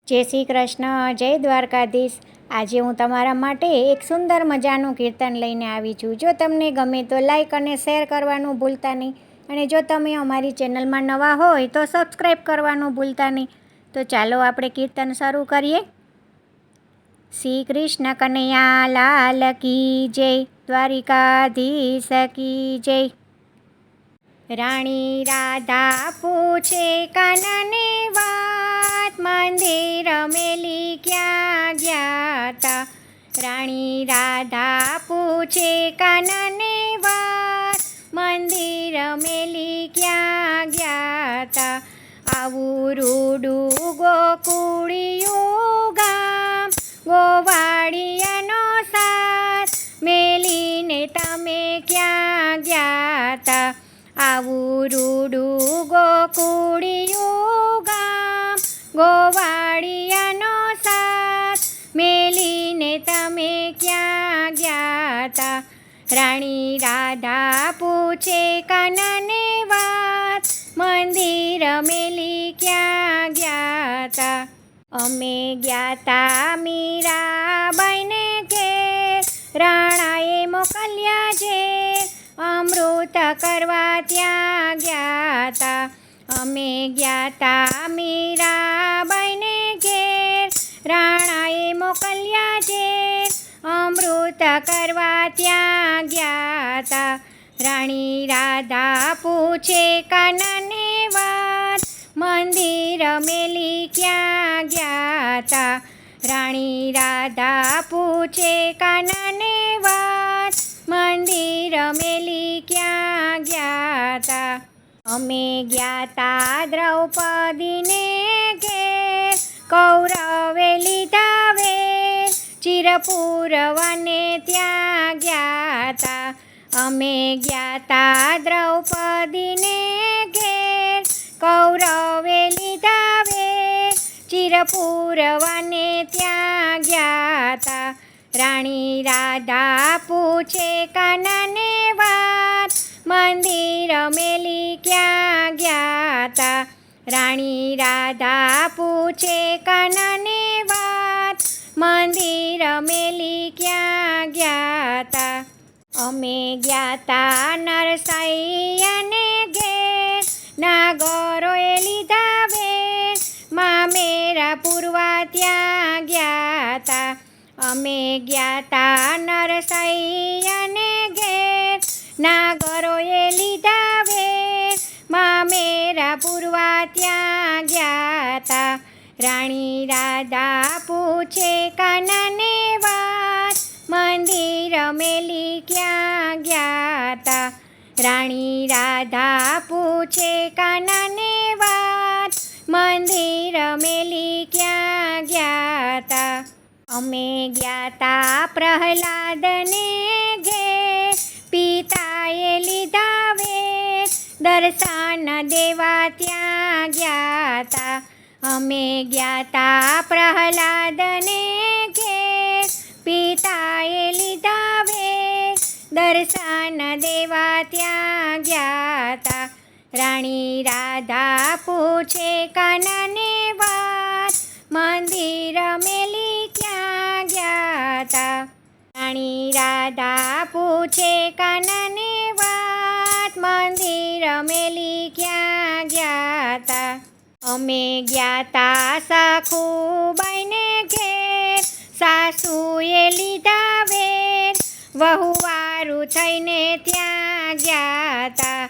જય શ્રી કૃષ્ણ, જય દ્વારકાધીશ. આજે હું તમારા માટે એક સુંદર મજાનું કીર્તન લઈને આવી છું. જો તમને ગમે તો લાઈક અને શેર કરવાનું ભૂલતા નહીં. અને જો તમે અમારી ચેનલમાં નવા હોય તો સબસ્ક્રાઈબ કરવાનું ભૂલતા નહીં. તો ચાલો આપણે કીર્તન શરૂ કરીએ. શ્રી કૃષ્ણ કનૈયા લાલ કી જય, દ્વારિકાધીશ કી જય. રાણી રાધા પૂછે કાનાને વાત, મંદિર મેલી ક્યાં ગયા તા. રાણી રાધા પૂછે કાનાને વાત, મંદિર મેલી ક્યાં ગયા તા. આવું રૂડું ગોકુળિયું ગામ, ગોવાળિયાનો સાથ મેલીને તમે ક્યાં ગયા તા. આવું રૂડું ગોકુળિયું ગામ, ગોવાળિયાનો સાથ મેલીને તમે ક્યાં ગયા તા. રાણી રાધા પૂછે કાનાને વાત, મંદિર મેલી ક્યાં ગયા તા. અમે ગયા તા મીરાબાઈને ઘેર, રાણાએ મોકલ્યા છે અમૃત કરવા ત્યાં ગયા તા. અમે ગયા તા મીરાબાઈને ઘેર, રાણાએ મોકલ્યા છે અમૃત કરવા ત્યાં ગયા તા. રાણી રાધા પૂછે કાનાને વાત, મંદિર મેલી ક્યાં ગયા તા. રાણી રાધા પૂછે કાનાને વાત, મંદિર મેલી ક્યાં ગયા તા. અમે ગયા તા દ્રૌપદીને ઘેર, કૌરવે લીધા વેર, ચિરપુરવાને ત્યાં ગયા તા. અમે ગયા તા દ્રૌપદીને ઘેર, કૌરવે લીધા વેર, ચિરપુરવાને ત્યાં ગયા તા. રાણી રાધા પૂછે કાનાને વાત, મંદિર મેલી ક્યાં ગયા તા. રાણી રાધા પૂછે કાનાને વાત, મંદિર મેલી ક્યાં ગયા તા. અમે ગયા તા નરસૈયાને ઘેર, નાગરોએ લીધા વેર, મામેરા પૂરવા ત્યાં ગયા તા. અમે ગયા તા નરસૈયાને ઘેર, નાગરોએ લીધા વેર, મામેરા પૂરવા ત્યાં ગયા તા. રાણી રાધા પૂછે કાનાને વાત, મંદિર મેલી ક્યાં ગયા તા. રાણી રાધા પૂછે કાનાને વાત, મંદિર મેલી ક્યાં ગયા તા. અમે ગયા તા પ્રહલાદને ઘેર, પિતાએ લીધા વેર, દર્શન દેવા ત્યાં ગયા તા. અમે ગયા તા પ્રહલાદને ઘેર, પિતાએ લીધા વેર, દર્શન દેવા ત્યાં ગયા તા. રાણી રાધા પૂછે કાનાને વાત, મંદિર મેલી ક્યાં ગયા તા. રાણી રાધા પૂછે કાનાને વાત, મંદિર મેલી ક્યાં ગયા તા. અમે ગયા તા સખુબાઈને ઘેર, સાસુએ લીધા વેર, વહુવારું થઈને ત્યાં ગયા તા.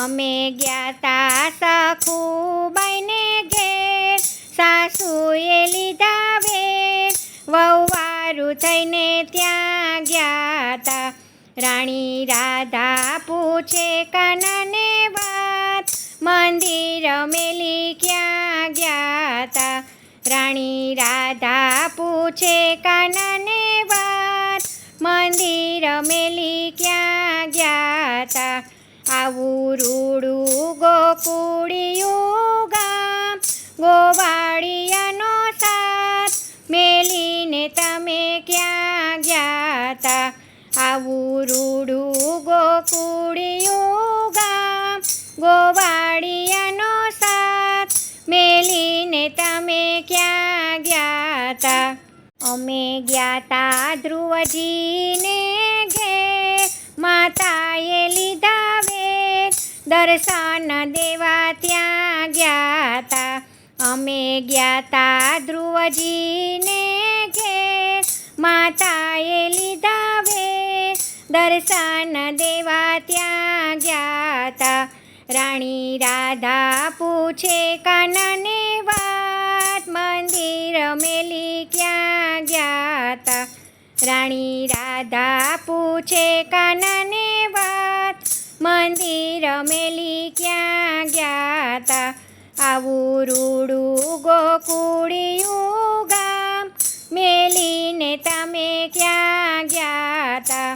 અમે ગયા તા સખુબાઈને ઘેર, સાસુએ લીધા વેર, વહુવારું થઈને ત્યાં ગયા તા. રાણી રાધા પૂછે કાનાને વાત, મંદિર મેલી ક્યાં ગયા તા. રાણી રાધા પૂછે કાનાને વાત, મંદિર મેલી ક્યાં ગયા તા. આવું રૂડું ગોકુળિયું ગામ, ગોવાળિયાનો સાથ મેલીને તમે ક્યાં ગયા તા. આવું રૂડું ગોકુળિયું ગામ, ગોવાળિયાનો સાથ મેલીને તમે ક્યાં હતા. અમે ગયા તા ધ્રુવજીને ઘેર, માતાએ લીધા વેર, દર્શન દેવા ત્યાં ગયા તા. અમે ગયા તા ધ્રુવજીને ઘેર, માતાએ લીધા વેર, દર્શન દેવા ત્યાં ગયા તા. રાણી રાધા પૂછે કાનાને વાત, મંદિર મેલી ક્યાં ગયા તા. રાણી રાધા પૂછે કાનાને વાત, મંદિર મેલી ક્યાં ગયા તા. આવું રૂડું ગોકુળિયું ગામ, મેલીને તમે ક્યાં ગયા તા.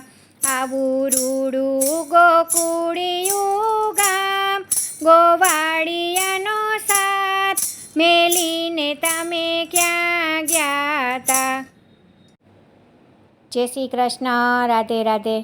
આવું રૂડું ગોકુળિયું ગામ, ગોવાળિયાનો સાથ, મેલીને તમે ક્યાં ગયા તા. જય શ્રી કૃષ્ણ. રાધે રાધે.